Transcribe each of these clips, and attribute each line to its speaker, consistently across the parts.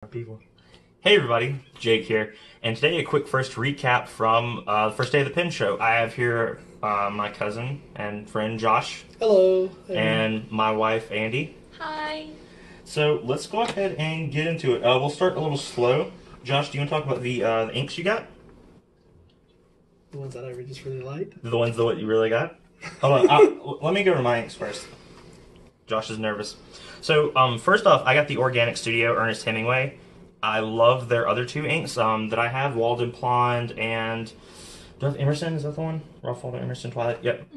Speaker 1: People. Hey everybody, Jake here, and today a quick first recap from the first day of the Pen Show. I have here my cousin and friend Josh.
Speaker 2: Hello.
Speaker 1: And my wife Andy.
Speaker 3: Hi.
Speaker 1: So let's go ahead and get into it. We'll start a little slow. Josh, do you want to talk about the inks you got?
Speaker 2: The ones that I just really liked?
Speaker 1: The ones that you really got? Hold on, let me go to my inks first. Josh is nervous. So, first off, I got the Organic Studio Ernest Hemingway. I love their other two inks that I have, Walden Blonde and... Do I have Emerson? Is that the one? Ralph Waldo Emerson Twilight? Yep.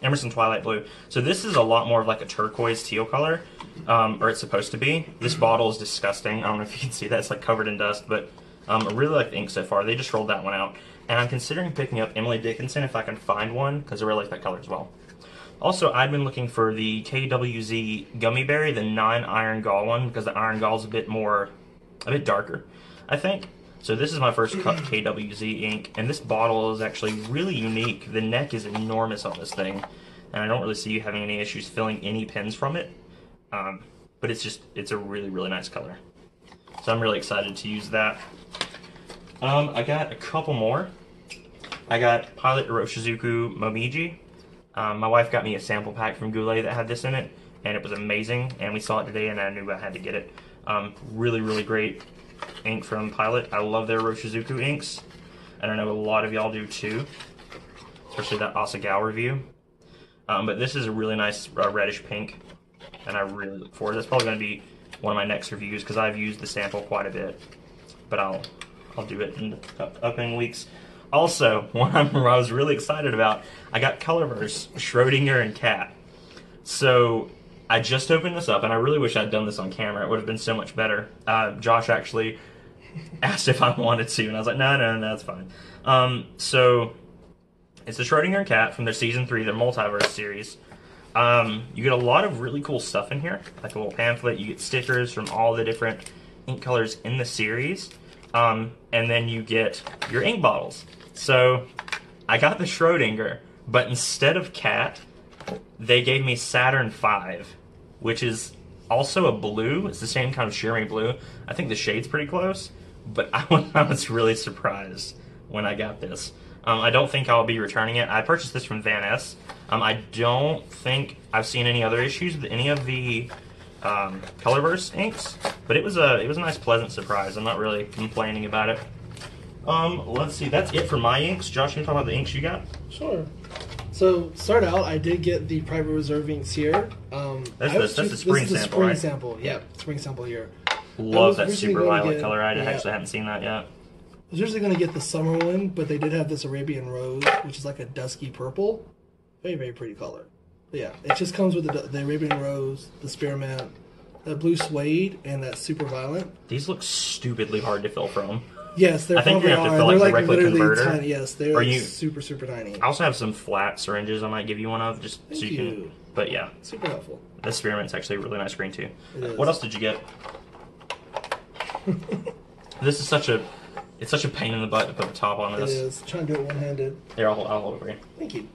Speaker 1: Emerson Twilight Blue. So this is a lot more of like a turquoise teal color, or it's supposed to be. This bottle is disgusting. I don't know if you can see that. It's like covered in dust, but I really like the ink so far. They just rolled that one out. And I'm considering picking up Emily Dickinson if I can find one, because I really like that color as well. Also, I've been looking for the KWZ Gummy Berry, the non-Iron Gall one, because the Iron Gall is a bit darker, I think. So this is my first cut KWZ ink, and this bottle is actually really unique. The neck is enormous on this thing, and I don't really see you having any issues filling any pens from it. But it's a really, really nice color. So I'm really excited to use that. I got a couple more. I got Pilot Iroshizuku Momiji. My wife got me a sample pack from Goulet that had this in it, and it was amazing, and we saw it today, and I knew I had to get it. Really, really great ink from Pilot. I love their Iroshizuku inks, and I know a lot of y'all do too, especially that Asagao review. But this is a really nice reddish pink, and I really look forward to it. That's probably going to be one of my next reviews, because I've used the sample quite a bit, but I'll do it in the upcoming weeks. Also, one I was really excited about, I got Colorverse, Schrodinger, and Cat. So, I just opened this up, and I really wish I'd done this on camera. It would have been so much better. Josh actually asked if I wanted to, and I was like, no, that's fine. So, it's the Schrodinger and Cat from their Season 3, their Multiverse series. You get a lot of really cool stuff in here, like a little pamphlet. You get stickers from all the different ink colors in the series. And then you get your ink bottles. So, I got the Schrodinger, but instead of Cat, they gave me Saturn V, which is also a blue. It's the same kind of shimmery blue. I think the shade's pretty close, but I was really surprised when I got this. I don't think I'll be returning it. I purchased this from Van Ness. I don't think I've seen any other issues with any of the Colorverse inks, but it was a nice, pleasant surprise. I'm not really complaining about it. Let's see. That's it for my inks. Josh, can you talk about the inks you got?
Speaker 2: Sure. So, start out, I did get the Private Reserve inks here.
Speaker 1: That's the spring sample,
Speaker 2: spring
Speaker 1: right?
Speaker 2: sample. Yeah, spring sample here.
Speaker 1: Love that super violet color. I actually haven't seen that yet.
Speaker 2: I was usually going to get the summer one, but they did have this Arabian Rose, which is like a dusky purple. Very, very pretty color. But yeah, it just comes with the Arabian Rose, the Spearmint, the blue suede, and that super violet.
Speaker 1: These look stupidly hard to fill from.
Speaker 2: Yes, they're
Speaker 1: I think
Speaker 2: probably
Speaker 1: you have to
Speaker 2: are.
Speaker 1: fill
Speaker 2: They're
Speaker 1: like
Speaker 2: like
Speaker 1: directly
Speaker 2: literally
Speaker 1: converter.
Speaker 2: tiny. Yes, they're like super, super tiny.
Speaker 1: I also have some flat syringes I might give you one of, just
Speaker 2: Thank
Speaker 1: so you can.
Speaker 2: you.
Speaker 1: But yeah,
Speaker 2: Super helpful.
Speaker 1: this Spearmint's actually a really nice green too.
Speaker 2: It is.
Speaker 1: What else did you get? This is such a pain in the butt to put the top on
Speaker 2: It
Speaker 1: this.
Speaker 2: is. Trying to do it one-handed.
Speaker 1: Here, I'll hold it for you.
Speaker 2: Thank you.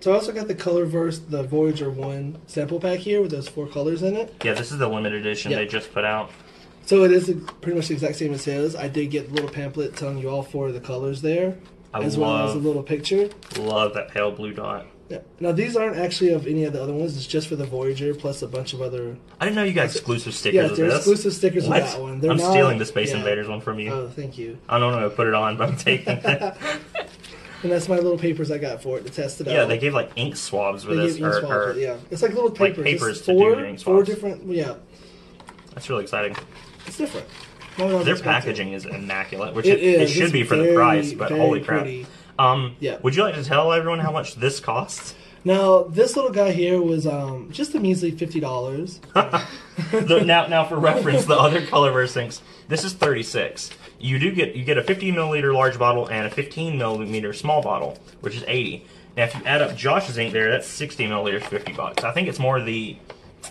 Speaker 2: So I also got the Colorverse, the Voyager 1 sample pack here with those 4 colors in it.
Speaker 1: Yeah, this is the limited edition
Speaker 2: Yep.
Speaker 1: they just put out.
Speaker 2: So it is pretty much the exact same as his. I did get a little pamphlet telling you all 4 of the colors there, as well as a little picture.
Speaker 1: Love that pale blue dot.
Speaker 2: Yeah. Now these aren't actually of any of the other ones. It's just for the Voyager plus a bunch of other.
Speaker 1: I didn't know you got exclusive stickers
Speaker 2: Yeah,
Speaker 1: of
Speaker 2: they're
Speaker 1: this.
Speaker 2: exclusive stickers
Speaker 1: What?
Speaker 2: of that one. They're
Speaker 1: I'm
Speaker 2: not,
Speaker 1: stealing the Space
Speaker 2: yeah.
Speaker 1: Invaders one from you.
Speaker 2: Oh, thank you.
Speaker 1: I don't know how to put it on, but I'm taking it.
Speaker 2: And that's my little papers I got for it to test it out.
Speaker 1: Yeah, they gave like ink swabs with
Speaker 2: They
Speaker 1: this.
Speaker 2: give ink swabs, yeah. It's like little papers.
Speaker 1: Like papers
Speaker 2: It's
Speaker 1: to do ink
Speaker 2: four
Speaker 1: swabs.
Speaker 2: different. Yeah,
Speaker 1: That's really exciting.
Speaker 2: it's different. Not at all
Speaker 1: Their
Speaker 2: expensive.
Speaker 1: packaging is immaculate, which
Speaker 2: It
Speaker 1: it
Speaker 2: is.
Speaker 1: should
Speaker 2: It's
Speaker 1: be for the
Speaker 2: very,
Speaker 1: price, but
Speaker 2: very
Speaker 1: holy crap.
Speaker 2: pretty. Yeah.
Speaker 1: Would you like to tell everyone how much this costs?
Speaker 2: Now, this little guy here was just a measly $50.
Speaker 1: Now, for reference, the other Colorverse inks, this is $36. You get a 50 milliliter large bottle and a 15 millimeter small bottle, which is $80. Now, if you add up Josh's ink there, that's 60 milliliters, $50. I think it's more the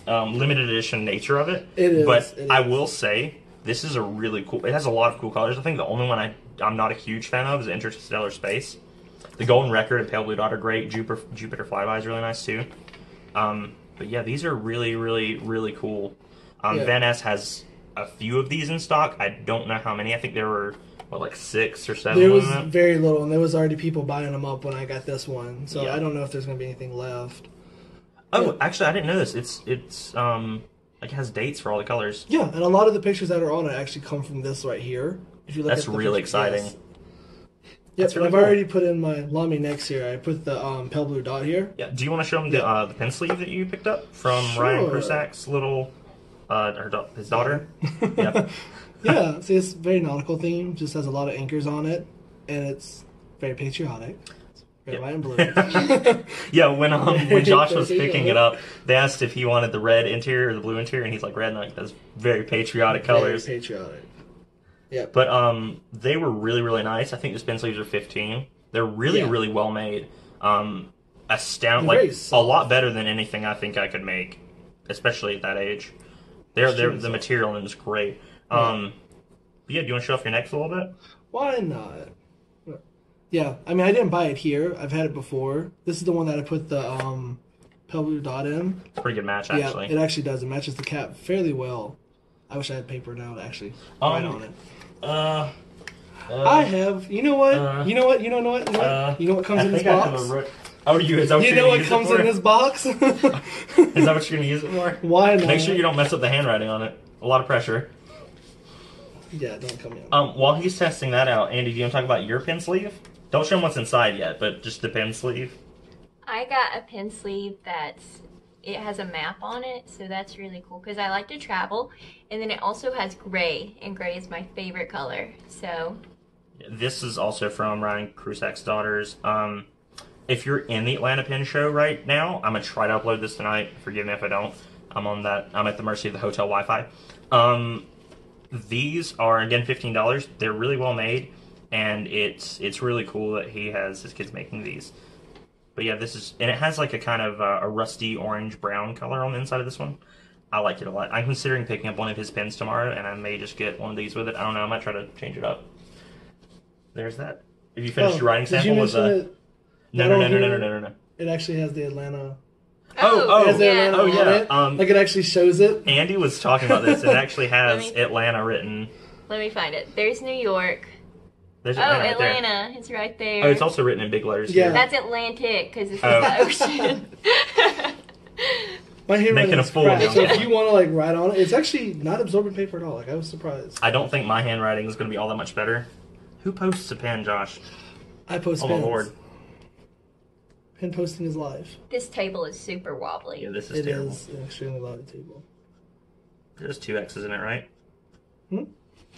Speaker 1: limited edition nature of it.
Speaker 2: It is.
Speaker 1: But
Speaker 2: it
Speaker 1: I
Speaker 2: is.
Speaker 1: will say, this is a really cool. It has a lot of cool colors. I think the only one I'm not a huge fan of is Interstellar Space. The Golden Record and Pale Blue Dot are great. Jupiter Flyby is really nice too. But yeah, these are really, really, really cool.
Speaker 2: Yeah.
Speaker 1: Van Ness has a few of these in stock. I don't know how many. I think there were like 6 or 7
Speaker 2: There
Speaker 1: of
Speaker 2: was
Speaker 1: them.
Speaker 2: very little, and there was already people buying them up when I got this one. So
Speaker 1: Yeah.
Speaker 2: I don't know if there's going to be anything left.
Speaker 1: Oh,
Speaker 2: Yeah.
Speaker 1: actually, I didn't know this. It's like it has dates for all the colors.
Speaker 2: Yeah, and a lot of the pictures that are on it actually come from this right here. If you look
Speaker 1: That's
Speaker 2: at the
Speaker 1: really
Speaker 2: pictures,
Speaker 1: exciting.
Speaker 2: yes. Yep,
Speaker 1: That's really
Speaker 2: I've
Speaker 1: cool.
Speaker 2: already put in my Lamy next here. I put the pale blue dot here.
Speaker 1: Yeah. Do you want to show them the pen sleeve that you picked up from
Speaker 2: Sure.
Speaker 1: Ryan Krusak's little his daughter? Yeah.
Speaker 2: Yeah, see, it's very nautical theme. Just has a lot of anchors on it, and it's very patriotic. It's red, white, and blue.
Speaker 1: Yeah, when Josh was
Speaker 2: There you
Speaker 1: picking
Speaker 2: go.
Speaker 1: it up, they asked if he wanted the red interior or the blue interior, and he's like, red, and like, that's very patriotic colors.
Speaker 2: Very patriotic. Yep.
Speaker 1: But they were really, really nice. I think the pen sleeves are 15. They're really,
Speaker 2: Yeah.
Speaker 1: really well made.
Speaker 2: They're
Speaker 1: Like
Speaker 2: very
Speaker 1: a
Speaker 2: soft.
Speaker 1: lot better than anything I think I could make, especially at that age. They're
Speaker 2: Extremely
Speaker 1: the
Speaker 2: soft.
Speaker 1: material in them is great. But yeah, do you want to show off your necks a little bit?
Speaker 2: Why not? Yeah, I mean, I didn't buy it here. I've had it before. This is the one that I put the pale blue dot in.
Speaker 1: It's a pretty good match, actually.
Speaker 2: Yeah, it actually does. It matches the cap fairly well. I wish I had paper now to actually write on it. I have. You know what? You know what? You know what? You know what? You know what comes in this box?
Speaker 1: Oh, is that what
Speaker 2: You
Speaker 1: you're
Speaker 2: know
Speaker 1: gonna
Speaker 2: what
Speaker 1: use
Speaker 2: comes
Speaker 1: it for?
Speaker 2: in this box?
Speaker 1: Is that what you're gonna use it for?
Speaker 2: Why not?
Speaker 1: Make sure you don't mess up the handwriting on it. A lot of pressure.
Speaker 2: Yeah, don't come in.
Speaker 1: While he's testing that out, Andy, do you want to talk about your pen sleeve? Don't show him what's inside yet, but just the pen sleeve.
Speaker 3: I got a pen sleeve it has a map on it, so that's really cool because I like to travel. And then it also has gray, and gray is my favorite color. So
Speaker 1: This is also from Ryan Krusak's daughters. If you're in the Atlanta Pen Show right now, I'm gonna try to upload this tonight. Forgive me if I don't. I'm at the mercy of the hotel Wi-Fi. These are again $15. They're really well made, and it's really cool that he has his kids making these. But yeah, and it has like a kind of a rusty orange brown color on the inside of this one. I like it a lot. I'm considering picking up one of his pens tomorrow, and I may just get one of these with it. I don't know. I might try to change it up. There's that. Have you finished your writing
Speaker 2: Did
Speaker 1: sample?
Speaker 2: you mention it?
Speaker 1: No.
Speaker 2: It actually has the Atlanta.
Speaker 1: Oh,
Speaker 2: It has the
Speaker 3: yeah.
Speaker 2: Atlanta
Speaker 1: Oh,
Speaker 2: on
Speaker 1: yeah,
Speaker 2: it. Like it actually shows it.
Speaker 1: Andy was talking about this. It actually has
Speaker 3: Let me-
Speaker 1: Atlanta written.
Speaker 3: Let me find it. There's New York.
Speaker 1: There's
Speaker 3: Oh,
Speaker 1: Atlanta right there.
Speaker 3: Atlanta. It's right there.
Speaker 1: Oh, it's also written in big letters.
Speaker 2: Yeah.
Speaker 1: Here.
Speaker 3: That's Atlantic because this is
Speaker 1: Oh.
Speaker 3: the ocean.
Speaker 2: My handwriting
Speaker 1: Making a
Speaker 2: is
Speaker 1: fool of
Speaker 2: crap,
Speaker 1: me.
Speaker 2: so if you want to like write on it, it's actually not absorbent paper at all. Like I was surprised.
Speaker 1: I don't think my handwriting is going to be all that much better. Who posts a pen, Josh?
Speaker 2: I post
Speaker 1: Oh my
Speaker 2: pins.
Speaker 1: lord.
Speaker 2: Pen posting is live.
Speaker 3: This table is super wobbly.
Speaker 1: Yeah, this is
Speaker 2: It
Speaker 1: terrible.
Speaker 2: is an extremely loud table.
Speaker 1: There's 2 X's in it, right?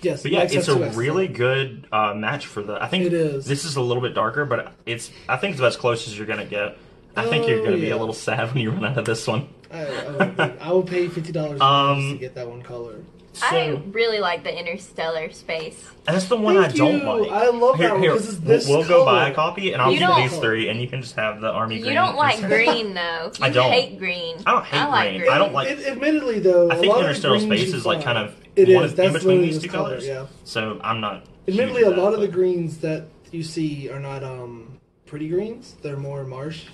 Speaker 2: Yes,
Speaker 1: But yeah,
Speaker 2: Max
Speaker 1: it's
Speaker 2: has
Speaker 1: a
Speaker 2: 2X.
Speaker 1: really good match for the. I think
Speaker 2: It is.
Speaker 1: This is a little bit darker, but I think it's about as close as you're gonna get. I think you're gonna be
Speaker 2: yeah.
Speaker 1: a little sad when you run out of this one.
Speaker 2: I will pay $50 to get that one color.
Speaker 1: So
Speaker 3: I really like the interstellar space.
Speaker 1: that's the one I
Speaker 2: Thank
Speaker 1: don't
Speaker 2: you.
Speaker 1: like.
Speaker 2: I love that one, 'cause it's this
Speaker 1: We'll go buy
Speaker 2: color.
Speaker 1: a copy, and I'll
Speaker 3: You
Speaker 1: give
Speaker 3: don't-
Speaker 1: these 3, and you can just have the army green.
Speaker 3: You don't like
Speaker 1: instead.
Speaker 3: green though. You
Speaker 1: I don't.
Speaker 3: hate green.
Speaker 1: I don't hate
Speaker 3: like
Speaker 1: green. I don't like.
Speaker 2: Admittedly, though,
Speaker 1: I
Speaker 2: a
Speaker 1: think
Speaker 2: lot of the
Speaker 1: interstellar
Speaker 2: greens
Speaker 1: space
Speaker 2: you
Speaker 1: is like
Speaker 2: find-
Speaker 1: kind of
Speaker 2: It
Speaker 1: one
Speaker 2: is.
Speaker 1: in
Speaker 2: That's
Speaker 1: between
Speaker 2: literally
Speaker 1: these
Speaker 2: this
Speaker 1: two
Speaker 2: color,
Speaker 1: colors.
Speaker 2: yeah.
Speaker 1: So I'm not.
Speaker 2: Admittedly,
Speaker 1: huge
Speaker 2: a
Speaker 1: with
Speaker 2: lot
Speaker 1: that,
Speaker 2: of the
Speaker 1: but-
Speaker 2: greens that you see are not pretty greens. They're more marsh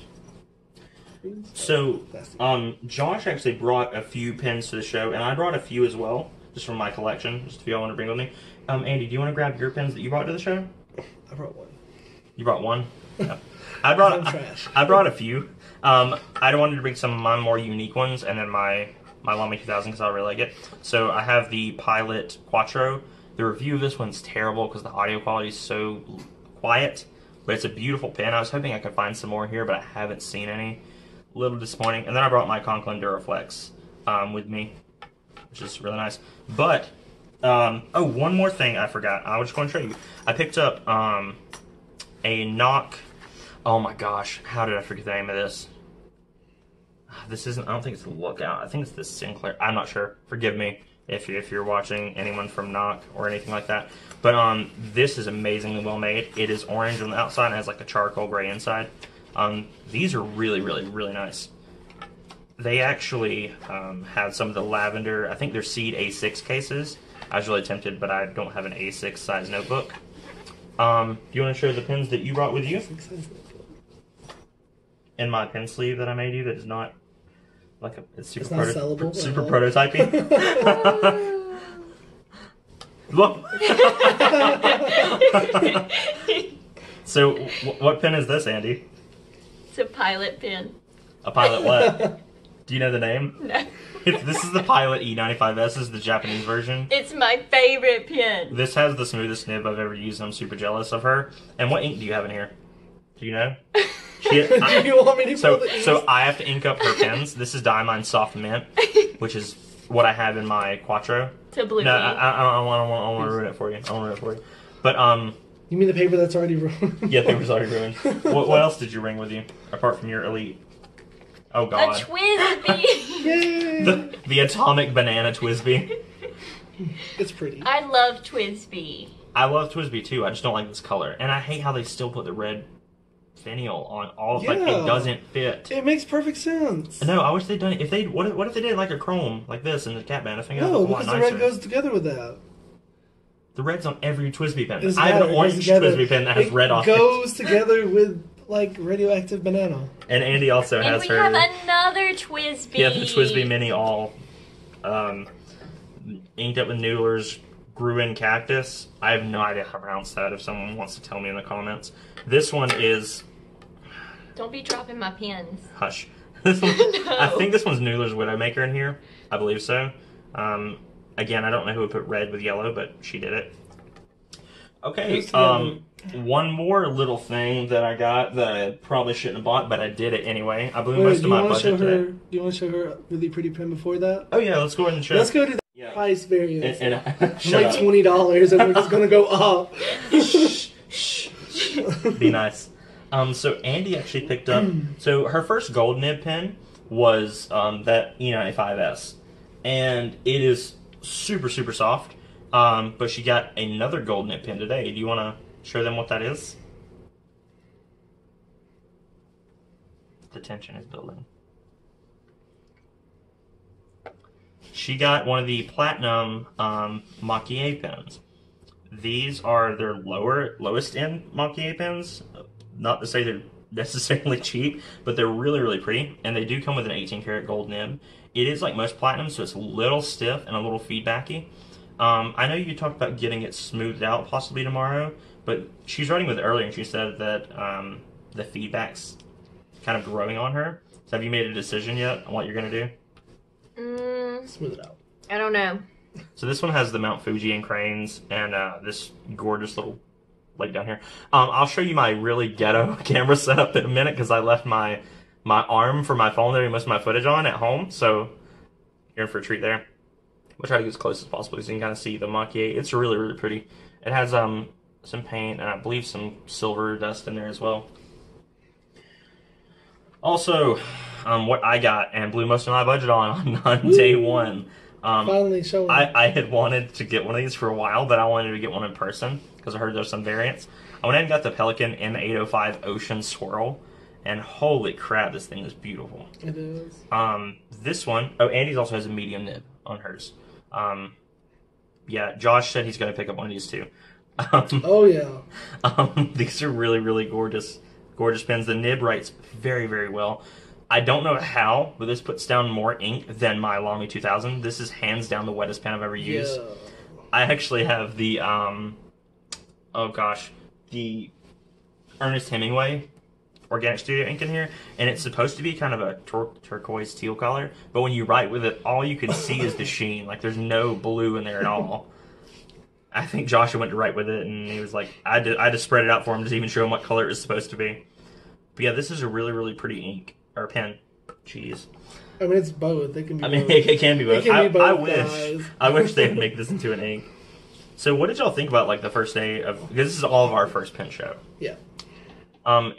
Speaker 2: greens.
Speaker 1: So,
Speaker 2: Nasty.
Speaker 1: Josh actually brought a few pens to the show, and I brought a few as well, just from my collection, just a few I want to bring with me. Andy, do you want to grab your pens that you brought to the show?
Speaker 2: I brought one.
Speaker 1: You brought one? No. I
Speaker 2: I'm
Speaker 1: brought
Speaker 2: trash.
Speaker 1: I brought a few. I wanted to bring some of my more unique ones, and then my Lamy 2000 because I really like it. So I have the Pilot Quattro. The review of this one's terrible because the audio quality is so quiet, but it's a beautiful pen. I was hoping I could find some more here, but I haven't seen any. A little disappointing. And then I brought my Conklin Duraflex with me, which is really nice. But one more thing I forgot. I was just going to show you. I picked up a Nock. Oh my gosh, how did I forget the name of this? This isn't. I don't think it's the Lookout. I think it's the Sinclair. I'm not sure. Forgive me if you're watching anyone from Nock or anything like that. But this is amazingly well made. It is orange on the outside and has like a charcoal gray inside. These are really, really, really nice. They actually have some of the lavender. I think they're Seed A6 cases. I was really tempted, but I don't have an A6 size notebook. Do you want to show the pens that you brought with you? In my pen sleeve that I made you that is not like it's super,
Speaker 2: It's not sellable
Speaker 1: super
Speaker 2: at all?
Speaker 1: prototyping. Look. So, what pen is this, Andy?
Speaker 3: It's a Pilot pen.
Speaker 1: A Pilot what? Do you know the name?
Speaker 3: No.
Speaker 1: This is the Pilot E95S. This is the Japanese version.
Speaker 3: It's my favorite pen.
Speaker 1: This has the smoothest nib I've ever used, and I'm super jealous of her. And what ink do you have in here? Do you know?
Speaker 2: Do you want me to pull the ink?
Speaker 1: So I have to ink up her pens. This is Diamine Soft Mint, which is what I have in my Quattro.
Speaker 3: To blue.
Speaker 1: No, I want to ruin it for you. I want to ruin it for you. But
Speaker 2: You mean the paper that's already ruined?
Speaker 1: yeah, paper's already ruined. What else did you bring with you apart from your Elite? Oh
Speaker 3: A
Speaker 1: God.
Speaker 3: Twisby.
Speaker 2: Yay!
Speaker 1: The atomic banana Twisby.
Speaker 2: It's pretty.
Speaker 3: I love Twisby.
Speaker 1: I love Twisby too. I just don't like this color, and I hate how they still put the red finial on all. Like
Speaker 2: Yeah.
Speaker 1: it doesn't fit.
Speaker 2: It makes perfect sense.
Speaker 1: No, I wish they'd done it. If they what if they did like a chrome like this in the cat band? I think that'd
Speaker 2: No,
Speaker 1: look a lot
Speaker 2: because the
Speaker 1: nicer.
Speaker 2: red goes together with that.
Speaker 1: The red's on every Twisby pen.
Speaker 2: It
Speaker 1: I have an
Speaker 2: doesn't
Speaker 1: orange
Speaker 2: matter. It goes
Speaker 1: Twisby pen that has
Speaker 2: it
Speaker 1: red on it.
Speaker 2: goes together with like radioactive banana.
Speaker 1: And Andy also
Speaker 3: And
Speaker 1: has
Speaker 3: we
Speaker 1: her.
Speaker 3: have another Twisby.
Speaker 1: He has the Twisby Mini all inked up with Noodler's Gruen Cactus. I have no idea how to pronounce that. If someone wants to tell me in the comments, this one is
Speaker 3: Don't be dropping my pens.
Speaker 1: hush. This one,
Speaker 3: No.
Speaker 1: I think this one's Noodler's Widowmaker in here. I believe so. Again, I don't know who would put red with yellow, but she did it. Okay. One more little thing that I got that I probably shouldn't have bought, but I did it anyway. I blew
Speaker 2: Wait,
Speaker 1: most
Speaker 2: do
Speaker 1: of
Speaker 2: you
Speaker 1: my
Speaker 2: want to show
Speaker 1: budget
Speaker 2: her?
Speaker 1: today.
Speaker 2: Do you want to show her a really pretty pen before that?
Speaker 1: Oh yeah, let's go ahead and show.
Speaker 2: Let's go to the
Speaker 1: Yeah.
Speaker 2: price variance.
Speaker 1: And
Speaker 2: It's
Speaker 1: shut
Speaker 2: like
Speaker 1: up.
Speaker 2: $20, and we're just gonna go up.
Speaker 1: Be nice. So Andy actually picked up. So her first gold nib pen was that E95S, and it is super super soft. But she got another gold nib pen today. Do you want to show them what that is? The tension is building. She got one of the platinum Mach-E pens. These are their lowest end Mach-E pens. Not to say they're necessarily cheap, but they're really, really pretty. And they do come with an 18 karat gold nib. It is like most platinum, so it's a little stiff and a little feedbacky. I know you talked about getting it smoothed out possibly tomorrow, but she's writing with it earlier and she said that the feedback's kind of growing on her. So have you made a decision yet on what you're going to do?
Speaker 2: Smooth it out.
Speaker 3: I don't know.
Speaker 1: So this one has the Mount Fuji and cranes and this gorgeous little lake down here. I'll show you my really ghetto camera setup in a minute because I left my arm for my phone that most of my footage on at home. So you're in for a treat there. We'll try to get as close as possible so you can kind of see the Mach-E. It's really, really pretty. It has some paint and I believe some silver dust in there as well. Also, what I got and blew most of my budget on day one.
Speaker 2: Finally showing.
Speaker 1: I had wanted to get one of these for a while, but I wanted to get one in person because I heard there's some variants. I went ahead and got the Pelikan M805 Ocean Swirl, and holy crap, this thing is beautiful.
Speaker 2: It is.
Speaker 1: This one, oh, Andy's also has a medium nib on hers. Yeah, Josh said he's going to pick up one of these too.
Speaker 2: Oh yeah.
Speaker 1: These are really, really gorgeous pens. The nib writes very, very well. I don't know how, but this puts down more ink than my Lamy 2000. This is hands down the wettest pen I've ever used.
Speaker 2: Yeah.
Speaker 1: I actually have the, oh gosh, the Ernest Hemingway Organic Studio ink in here, and it's supposed to be kind of a turquoise teal color, but when you write with it, all you can see is the sheen. Like, there's no blue in there at all. I think Joshua went to write with it, and he was like, I had to spread it out for him to even show him what color it was supposed to be. But yeah, this is a really, really pretty ink, or pen. Jeez.
Speaker 2: I mean, it's both. They can be.
Speaker 1: I mean,
Speaker 2: both.
Speaker 1: it can be both.
Speaker 2: It can be both,
Speaker 1: I
Speaker 2: guys.
Speaker 1: wish they would make this into an ink. So what did y'all think about, like, the first day of, because this is all of our first pen show.
Speaker 2: Yeah.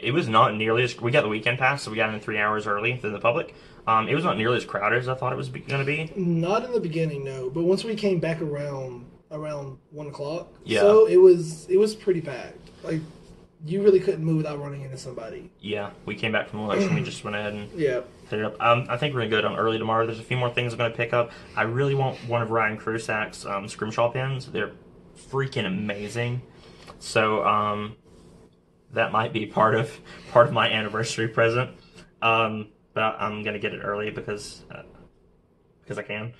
Speaker 1: It was not nearly as, we got the weekend pass, so we got in 3 hours early than the public. It was not nearly as crowded as I thought it was going to be.
Speaker 2: Not in the beginning, no. But once we came back around 1 o'clock,
Speaker 1: Yeah.
Speaker 2: so it was pretty packed. Like, you really couldn't move without running into somebody.
Speaker 1: Yeah, we came back from lunch and we just went ahead and
Speaker 2: Yeah.
Speaker 1: hit it up. I think we're going to go down early tomorrow. There's a few more things I'm going to pick up. I really want one of Ryan Krusak's Scrimshaw pens. They're freaking amazing. So that might be part of my anniversary present. But I'm going to get it early because I can.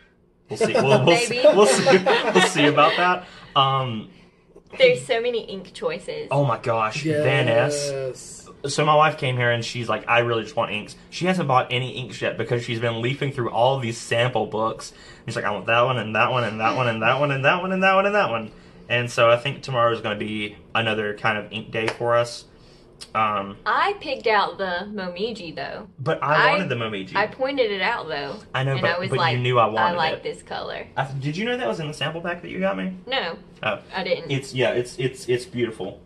Speaker 1: We'll see. We'll see.
Speaker 3: Maybe.
Speaker 1: We'll see. We'll see about that.
Speaker 3: There's so many ink choices.
Speaker 1: Oh my gosh, Van S.
Speaker 2: Yes.
Speaker 1: So my wife came here and she's like, I really just want inks. She hasn't bought any inks yet because she's been leafing through all of these sample books. She's like, I want that one and that one and that one and that one and that one and that one and that one. And so I think tomorrow is going to be another kind of ink day for us.
Speaker 3: I picked out the Momiji though.
Speaker 1: But I wanted the Momiji.
Speaker 3: I pointed it out though.
Speaker 1: I know,
Speaker 3: and
Speaker 1: but,
Speaker 3: I was
Speaker 1: but
Speaker 3: like,
Speaker 1: you knew I wanted
Speaker 3: I like
Speaker 1: it.
Speaker 3: this color.
Speaker 1: Did you know that was in the sample pack that you got me?
Speaker 3: No,
Speaker 1: Oh,
Speaker 3: I didn't.
Speaker 1: it's beautiful.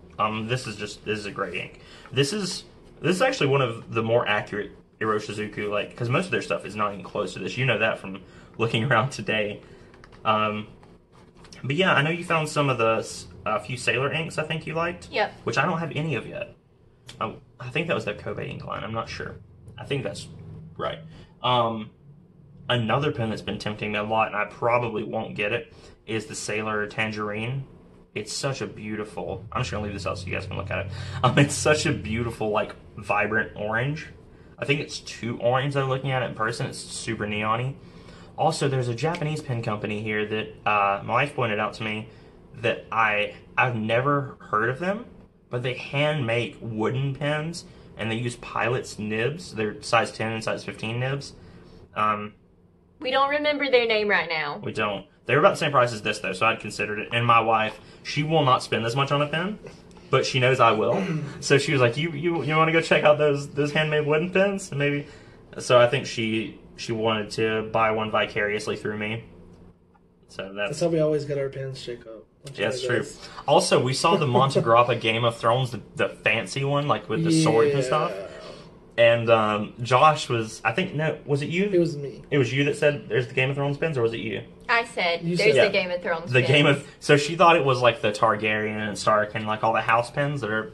Speaker 1: This is a great ink. This is actually one of the more accurate Iroshizuku, like, because most of their stuff is not even close to this. You know that from looking around today. But yeah, I know you found some of the few Sailor inks I think you liked.
Speaker 3: Yep.
Speaker 1: Which I don't have any of yet. I think that was the Kobe ink line. I'm not sure. I think that's right. Another pen that's been tempting me a lot, and I probably won't get it, is the Sailor Tangerine. It's such a beautiful... I'm just going to leave this out so you guys can look at it. It's such a beautiful, like, vibrant orange. I think it's too orange though looking at it in person. It's super neon-y. Also, there's a Japanese pen company here that my wife pointed out to me that I've never heard of them, but they hand make wooden pens, and they use Pilot's nibs. They're size 10 and size 15 nibs.
Speaker 3: We don't remember their name right now.
Speaker 1: We don't. They're about the same price as this, though, so I'd considered it. And my wife, she will not spend this much on a pen, but she knows I will. So she was like, "You want to go check out those handmade wooden pens?" And maybe. So I think she wanted to buy one vicariously through me. So
Speaker 2: That's how we always get our pens, Jacob.
Speaker 1: Yeah, that's true. Also, we saw the Montegrappa Game of Thrones, the fancy one, like with the swords and stuff. And Josh was, I think, no, was it you?
Speaker 2: It was me.
Speaker 1: It was you that said there's the Game of Thrones pens, or was it you?
Speaker 3: I said,
Speaker 2: You
Speaker 3: there's
Speaker 2: said-
Speaker 3: the Game of Thrones
Speaker 1: The
Speaker 3: pens.
Speaker 1: Game of, so she thought it was like the Targaryen and Stark and like all the house pens that are,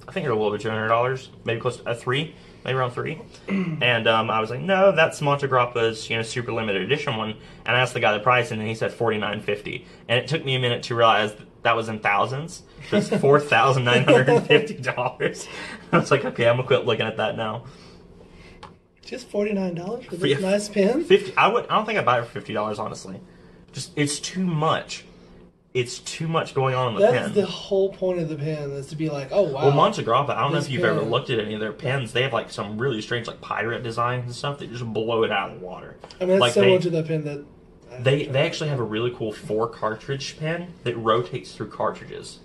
Speaker 1: I think they're a little bit $200, maybe close to three, maybe around three. And I was like, no, that's Montegrappa's, super limited edition one. And I asked the guy the price, and then he said $49.50. And it took me a minute to realize that was in thousands. So it's $4,950. I was like, okay, I'm gonna quit looking at that now.
Speaker 2: Just $49 for
Speaker 1: Yeah.
Speaker 2: this nice pen?
Speaker 1: 50. I don't think I'd buy it for $50, honestly. Just it's too much. It's too much going on in the
Speaker 2: That's
Speaker 1: pen.
Speaker 2: the whole point of the pen, is to be like, oh wow.
Speaker 1: Well, Montegrappa, I don't know
Speaker 2: This
Speaker 1: if you've ever
Speaker 2: pen.
Speaker 1: looked at any of their pens. They have like some really strange like pirate designs and stuff that just blow it out of the water.
Speaker 2: I mean, it's
Speaker 1: like
Speaker 2: similar to the pen that...
Speaker 1: they actually have a really cool 4-cartridge pen that rotates through cartridges.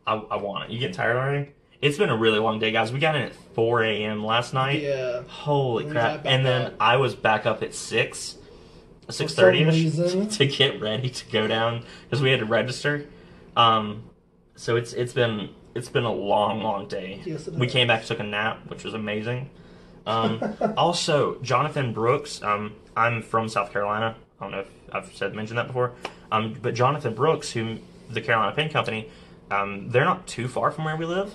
Speaker 1: I want it. You getting tired already? It's been a really long day, guys. We got in at 4 a.m. last night.
Speaker 2: Yeah.
Speaker 1: Holy
Speaker 2: We
Speaker 1: crap.
Speaker 2: got back
Speaker 1: And then
Speaker 2: up.
Speaker 1: I was back up at 6:30
Speaker 2: some reason.
Speaker 1: to get ready to go down because we had to register. So it's been a long day.
Speaker 2: Yes, it
Speaker 1: We
Speaker 2: has.
Speaker 1: came back, took a nap, which was amazing. Also, Jonathan Brooks. I'm from South Carolina. I don't know if I've mentioned that before. But Jonathan Brooks, who the Carolina Pen Company, they're not too far from where we live.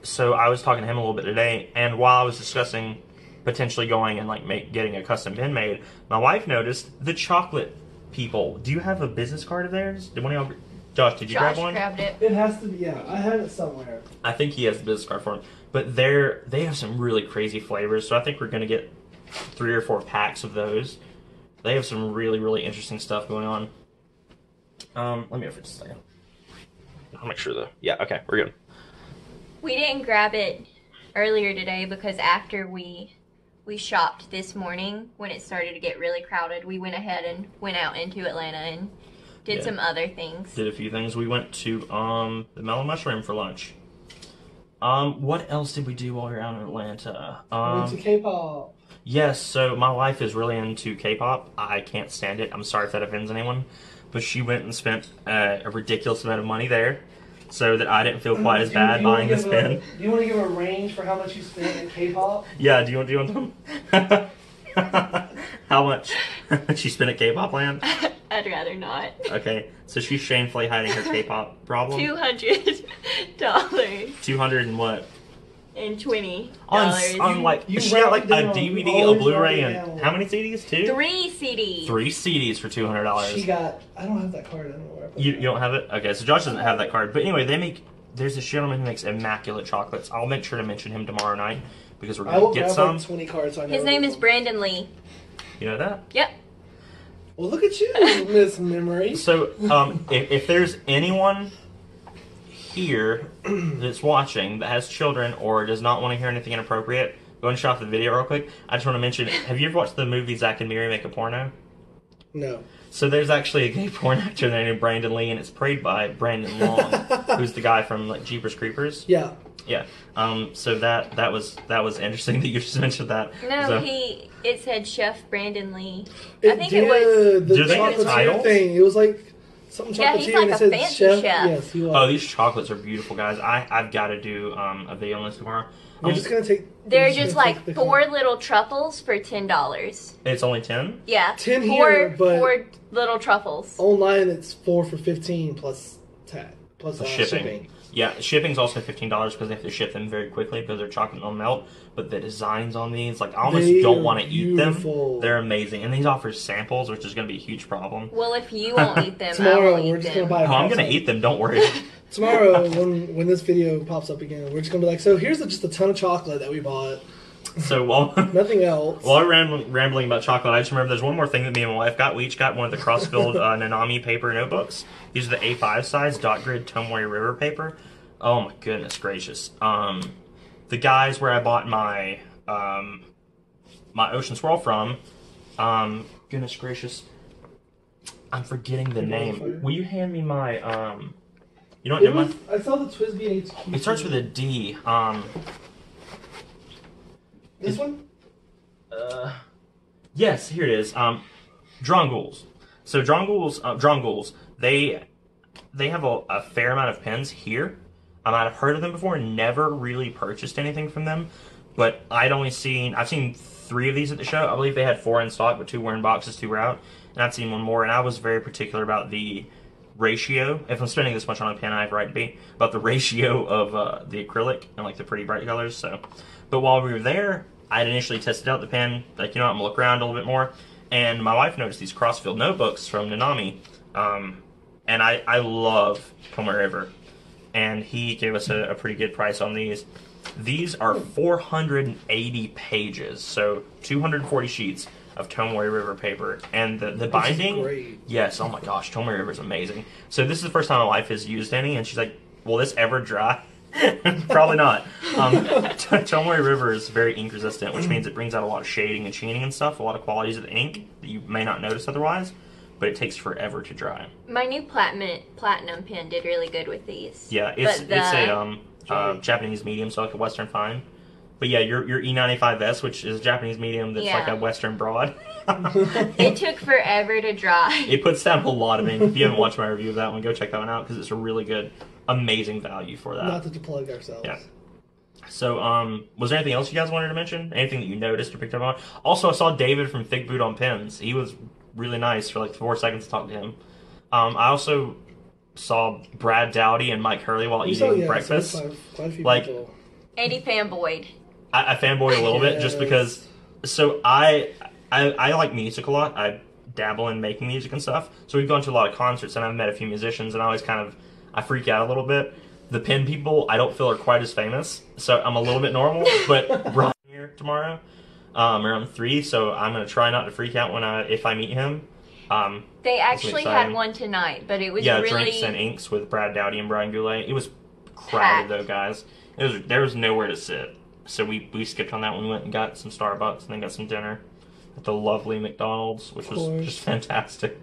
Speaker 1: So I was talking to him a little bit today, and while I was discussing potentially going and like getting a custom pen made, my wife noticed the chocolate people. Do you have a business card of theirs? Did one of y'all? Josh, did you
Speaker 3: Josh
Speaker 1: grab one?
Speaker 3: grabbed it.
Speaker 2: It has to be, yeah. I have it somewhere.
Speaker 1: I think he has the business card for them. But they have some really crazy flavors, so I think we're gonna get 3 or 4 packs of those. They have some really interesting stuff going on. Let me go for just a second. I'll make sure though. Yeah, okay, we're good.
Speaker 3: We didn't grab it earlier today because after we shopped this morning, when it started to get really crowded, we went ahead and went out into Atlanta and did
Speaker 1: Yeah.
Speaker 3: some other things.
Speaker 1: Did a few things. We went to the Mellow Mushroom for lunch. What else did we do while we were out in Atlanta?
Speaker 2: Went to K-pop.
Speaker 1: Yes, so my wife is really into K-pop. I can't stand it. I'm sorry if that offends anyone. But she went and spent a ridiculous amount of money there so that I didn't feel quite as bad buying this pen.
Speaker 2: Do you want to give a range for how much you spent at K-pop?
Speaker 1: Yeah, do you want them? How much she spent at K-pop land?
Speaker 3: I'd rather not.
Speaker 1: Okay, so she's shamefully hiding her K-pop problem.
Speaker 3: $200
Speaker 1: 200 and what?
Speaker 3: and $20.
Speaker 1: On like
Speaker 2: You
Speaker 1: she got like
Speaker 2: wrote it
Speaker 1: a
Speaker 2: down. You
Speaker 1: DVD, a
Speaker 2: always
Speaker 1: Blu-ray,
Speaker 2: wrote it
Speaker 1: and
Speaker 2: down.
Speaker 1: how many CDs? 2?
Speaker 3: 3 CDs.
Speaker 1: 3 CDs for $200.
Speaker 2: She got... I don't have that card. I don't know where I put
Speaker 1: You
Speaker 2: it.
Speaker 1: don't have it? Okay, so Josh doesn't have that card. But anyway, there's this gentleman who makes immaculate chocolates. I'll make sure to mention him tomorrow night because we're
Speaker 2: I will
Speaker 1: going to get
Speaker 2: grab
Speaker 1: some.
Speaker 2: like 20 cards. So I
Speaker 3: His
Speaker 2: know
Speaker 3: name
Speaker 2: which
Speaker 3: is
Speaker 2: one.
Speaker 3: Brandon Lee.
Speaker 1: You know that?
Speaker 3: Yep.
Speaker 2: Well, look at you, Miss Memory.
Speaker 1: So, if there's anyone here that's watching that has children or does not want to hear anything inappropriate, go and shut off the video real quick. I just want to mention, have you ever watched the movie Zack and Miri Make a Porno?
Speaker 2: No.
Speaker 1: So there's actually a gay porn actor there named Brandon Lee, and it's played by Brandon Long, who's the guy from like Jeepers Creepers.
Speaker 2: Yeah.
Speaker 1: Yeah. So that was interesting that you just mentioned that.
Speaker 3: No,
Speaker 1: So-
Speaker 3: it said Chef Brandon Lee.
Speaker 2: It
Speaker 3: I think it was.
Speaker 2: the
Speaker 1: Do they get
Speaker 2: chocolatier
Speaker 1: titles?
Speaker 2: thing. It was like something
Speaker 3: Yeah,
Speaker 2: chocolatier,
Speaker 3: he's like
Speaker 2: and it
Speaker 3: a
Speaker 2: said
Speaker 3: fancy
Speaker 2: chef.
Speaker 3: chef.
Speaker 2: Yes, he was.
Speaker 1: Oh, these chocolates are beautiful, guys. I've got to do a video on this tomorrow.
Speaker 2: We're just gonna take.
Speaker 3: They're
Speaker 2: we're
Speaker 3: just
Speaker 2: gonna
Speaker 3: like
Speaker 2: take the-
Speaker 3: 4 little truffles for $10.
Speaker 1: It's only 10.
Speaker 3: Yeah,
Speaker 2: 10
Speaker 3: four,
Speaker 2: here, but-
Speaker 3: 4 little truffles.
Speaker 2: Online, it's 4 for 15 plus tag plus
Speaker 1: Shipping.
Speaker 2: shipping.
Speaker 1: Yeah, shipping's also $15 because they have to ship them very quickly because they're chocolate will melt. But the designs on these, like, I almost
Speaker 2: They
Speaker 1: don't
Speaker 2: are
Speaker 1: want to eat
Speaker 2: beautiful.
Speaker 1: them. They're amazing, and these offer samples, which is going to be a huge problem.
Speaker 3: Well, if you won't eat them, I
Speaker 2: Tomorrow,
Speaker 3: will
Speaker 2: we're
Speaker 3: eat
Speaker 2: just
Speaker 3: them.
Speaker 2: gonna buy.
Speaker 1: Oh, I'm going to eat them. Don't worry.
Speaker 2: Tomorrow, when this video pops up again, we're just gonna be like, so here's just a ton of chocolate that we bought.
Speaker 1: So while
Speaker 2: Nothing else.
Speaker 1: while I'm rambling about chocolate, I just remember there's one more thing that me and my wife got. We each got one of the Crossfield Nanami paper notebooks. These are the A5 size dot grid Tomoe River paper. Oh my goodness gracious. The guys where I bought my my Ocean Swirl from, goodness gracious, I'm forgetting the name. Will you hand me my you know what?
Speaker 2: It
Speaker 1: Never
Speaker 2: was,
Speaker 1: mind.
Speaker 2: I saw the Twisby HQ.
Speaker 1: It starts with a D.
Speaker 2: This one?
Speaker 1: Yes, here it is. Drongools. So Drongools, they have a fair amount of pens here. I might have heard of them before and never really purchased anything from them. But I've seen 3 of these at the show. I believe they had 4 in stock, but 2 were in boxes, 2 were out. And I'd seen one more, and I was very particular about the ratio. If I'm spending this much on a pen, I have a right to be. About the ratio of the acrylic and like the pretty bright colors. So, but while we were there, I'd initially tested out the pen. Like, I'm gonna look around a little bit more. And my wife noticed these Crossfield notebooks from Nanami. And I love Tomoe River. And he gave us a pretty good price on these. These are 480 pages, so 240 sheets of Tomoe River paper. And the binding,
Speaker 2: great.
Speaker 1: yes, oh my gosh, Tomoe River is amazing. So this is the first time my wife has used any, and she's like, will this ever dry? Probably not. Tomoe River is very ink resistant, which means it brings out a lot of shading and sheening and stuff, a lot of qualities of the ink that you may not notice otherwise, but it takes forever to dry.
Speaker 3: My new platinum pen did really good with these.
Speaker 1: Yeah, it's
Speaker 3: But
Speaker 1: a Japanese medium, so like a Western fine. But yeah, your E95S, which is a Japanese medium that's like
Speaker 3: Yeah.
Speaker 1: a Western broad.
Speaker 3: It took forever to dry.
Speaker 1: It puts down a lot of ink. If you haven't watched my review of that one, go check that one out because it's a really good, amazing value for that.
Speaker 2: Not to plug ourselves.
Speaker 1: Yeah. So, was there anything else you guys wanted to mention? Anything that you noticed or picked up on? Also, I saw David from Fig Boot on Pens. He was really nice for like 4 seconds to talk to him. I also saw Brad Dowdy and Mike Hurley while eating breakfast.
Speaker 2: Quite a few
Speaker 1: Like-
Speaker 2: people.
Speaker 3: Andy fanboyed.
Speaker 1: I fanboy a little bit just
Speaker 2: Yes.
Speaker 1: because. So I like music a lot. I dabble in making music and stuff. So we've gone to a lot of concerts and I've met a few musicians and I always I freak out a little bit. The pen people I don't feel are quite as famous, so I'm a little bit normal. But Brian here tomorrow around 3, so I'm gonna try not to freak out if I meet him.
Speaker 3: They actually
Speaker 1: exciting.
Speaker 3: had one tonight, but it was
Speaker 1: Yeah,
Speaker 3: really
Speaker 1: Drinks and Inks with Brad Dowdy and Brian Goulet. It was crowded
Speaker 3: Packed.
Speaker 1: though, guys. There was nowhere to sit. So we skipped on that one. We went and got some Starbucks and then got some dinner at the lovely McDonald's, which was
Speaker 2: course.
Speaker 1: just fantastic.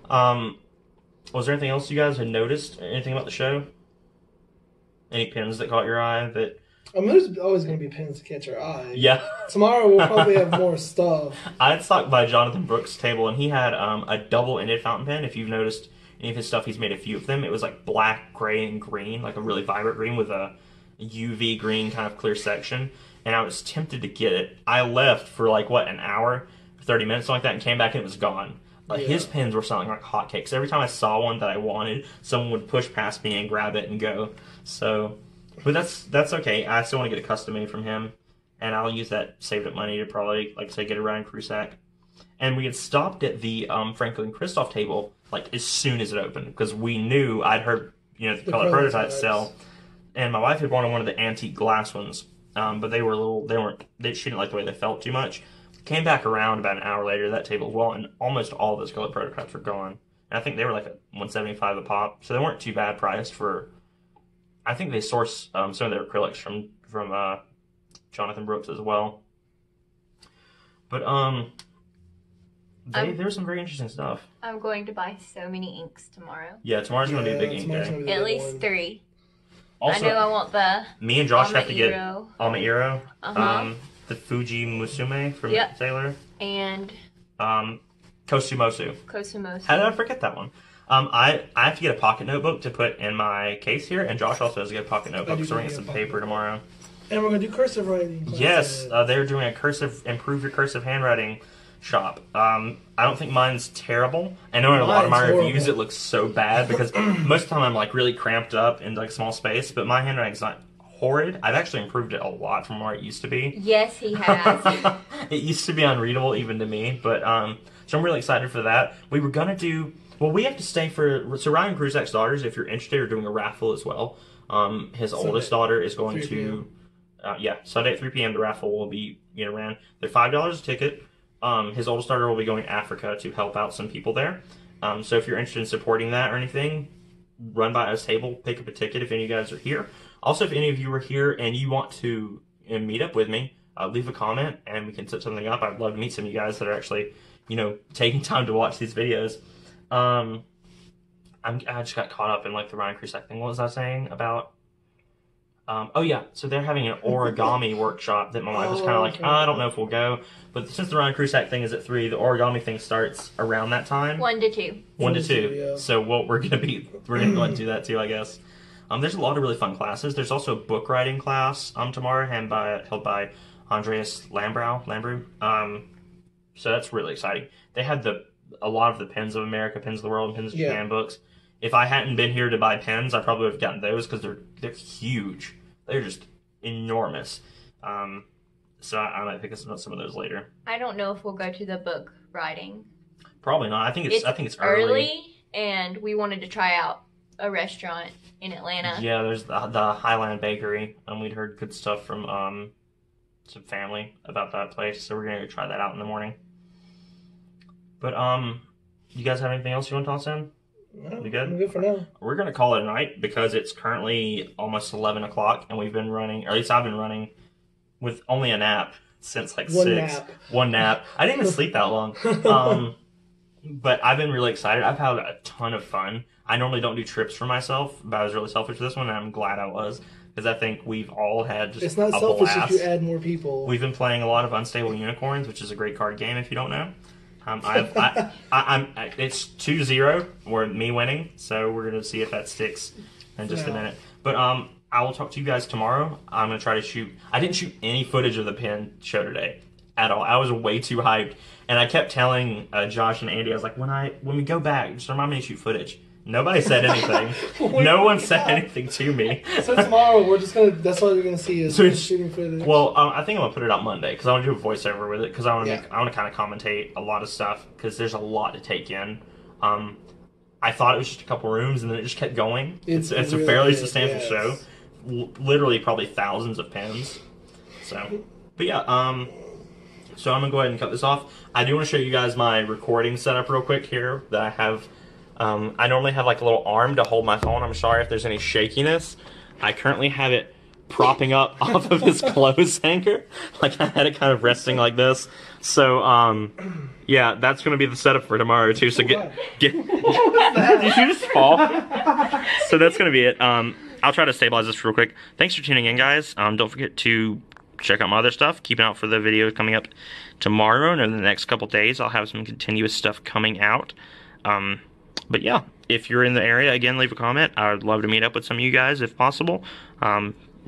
Speaker 1: Was there anything else you guys had noticed? Anything about the show? Any pins that caught your eye that
Speaker 2: I mean, there's always going to be pens to catch our eye.
Speaker 1: yeah.
Speaker 2: Tomorrow we'll probably have more stuff.
Speaker 1: I had stopped by Jonathan Brooks' table and he had a double-ended fountain pen. If you've noticed any of his stuff, he's made a few of them. It was like black, gray, and green, like a really vibrant green with a UV green kind of clear section. And I was tempted to get it. I left for like, an hour, 30 minutes, something like that, and came back and it was gone. Like his pens were selling like hotcakes. Every time I saw one that I wanted, someone would push past me and grab it and go. So, but that's okay. I still want to get a custom made from him, and I'll use that saved up money to probably, like I say, get a Ryan Krusak. And we had stopped at the Franklin Christoph table like as soon as it opened because we knew I'd heard the color prototypes sell, and my wife had wanted one of the antique glass ones, but they were she didn't like the way they felt too much. Came back around about an hour later, that table as well, and almost all of those colored prototypes were gone. And I think they were like at $175 a pop, so they weren't too bad priced for. I think they source some of their acrylics from Jonathan Brooks as well. But there was some very interesting stuff.
Speaker 3: I'm going to buy so many inks tomorrow.
Speaker 1: Yeah, tomorrow's going to be a big ink day.
Speaker 3: At least 3.
Speaker 1: Also,
Speaker 3: I know I want the.
Speaker 1: Me and Josh have to get
Speaker 3: Alma-Iro.
Speaker 1: Alma-Iro, the Fuji Musume from Sailor,
Speaker 3: and
Speaker 1: Kosumosu. How did I forget that one? I have to get a pocket notebook to put in my case here, and Josh also has to get a pocket notebook, so we're going to get some paper tomorrow.
Speaker 2: And we're going to do cursive writing.
Speaker 1: Yes, they're doing a improve your cursive handwriting shop. I don't think mine's terrible. I know in a lot of my reviews it looks so bad because most of the time I'm like really cramped up in like small space, but my handwriting's not horrid. I've actually improved it a lot from where it used to be.
Speaker 3: Yes, he has.
Speaker 1: It used to be unreadable even to me, but so I'm really excited for that. We were gonna do we have to stay for Ryan Kruzak's daughters. If you're interested, are doing a raffle as well. His oldest daughter is going to Sunday at 3 p.m. The raffle will be ran. They're $5 a ticket. His oldest daughter will be going to Africa to help out some people there. So if you're interested in supporting that or anything, run by us table, pick up a ticket if any of you guys are here. Also, if any of you are here and you want to meet up with me, leave a comment and we can set something up. I'd love to meet some of you guys that are actually, taking time to watch these videos. I just got caught up in like the Ryan Kruzak thing. What was I saying about? So they're having an origami workshop that my wife was kind of like, I don't know if we'll go. But since the Ryan Kruzak thing is at 3, the origami thing starts around that time.
Speaker 3: 1 to 2.
Speaker 1: 1 to 2. Yeah. So we're gonna go and do that too, I guess. There's a lot of really fun classes. There's also a book writing class tomorrow held by Andreas Lambrou. So that's really exciting. They had a lot of the Pens of America, Pens of the World, and Pens of Japan books. If I hadn't been here to buy pens, I probably would have gotten those because they're huge. They're just enormous. So I might pick up some of those later.
Speaker 3: I don't know if we'll go to the book writing.
Speaker 1: Probably not. I think it's early,
Speaker 3: and we wanted to try out a restaurant in Atlanta.
Speaker 1: Yeah, there's the Highland Bakery, and we'd heard good stuff from some family about that place, so we're gonna go try that out in the morning. But you guys have anything else you want to toss in?
Speaker 2: No,
Speaker 1: we good?
Speaker 2: I'm good for now.
Speaker 1: We're gonna call it a night because it's currently almost 11 o'clock, and we've been running, or at least I've been running, with only a nap since like 6. One nap. I didn't even sleep that long. But I've been really excited. I've had a ton of fun. I normally don't do trips for myself, but I was really selfish for this one, and I'm glad I was. Because I think we've all had just
Speaker 2: It's not selfish if you add more people.
Speaker 1: We've been playing a lot of Unstable Unicorns, which is a great card game if you don't know. It's 2-0, we're me winning, so we're going to see if that sticks in just a minute. But I will talk to you guys tomorrow. I'm going to try to shoot. I didn't shoot any footage of the pen show today at all. I was way too hyped. And I kept telling Josh and Andy, I was like, when we go back, just remind me to shoot footage. Nobody said anything. No one said anything to me.
Speaker 2: So tomorrow, we're just that's all you're gonna see is shooting footage.
Speaker 1: Well, I think I'm gonna put it out Monday because I want to do a voiceover with it because I want to kind of commentate a lot of stuff because there's a lot to take in. I thought it was just a couple rooms and then it just kept going. It's a really fairly substantial show. Literally, probably thousands of pens. So, but yeah. So I'm gonna go ahead and cut this off. I do want to show you guys my recording setup real quick here that I have. I normally have like a little arm to hold my phone. I'm sorry if there's any shakiness. I currently have it propping up off of his clothes hanger. Like I had it kind of resting like this. So, yeah, that's going to be the setup for tomorrow too. So get did you just fall? So that's going to be it. I'll try to stabilize this real quick. Thanks for tuning in, guys. Don't forget to check out my other stuff. Keep an eye out for the videos coming up tomorrow and in the next couple days. I'll have some continuous stuff coming out. But yeah, if you're in the area, again, leave a comment. I would love to meet up with some of you guys if possible,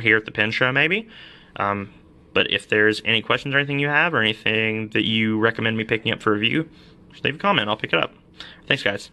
Speaker 1: here at the Pen Show maybe. But if there's any questions or anything you have or anything that you recommend me picking up for review, just leave a comment. I'll pick it up. Thanks, guys.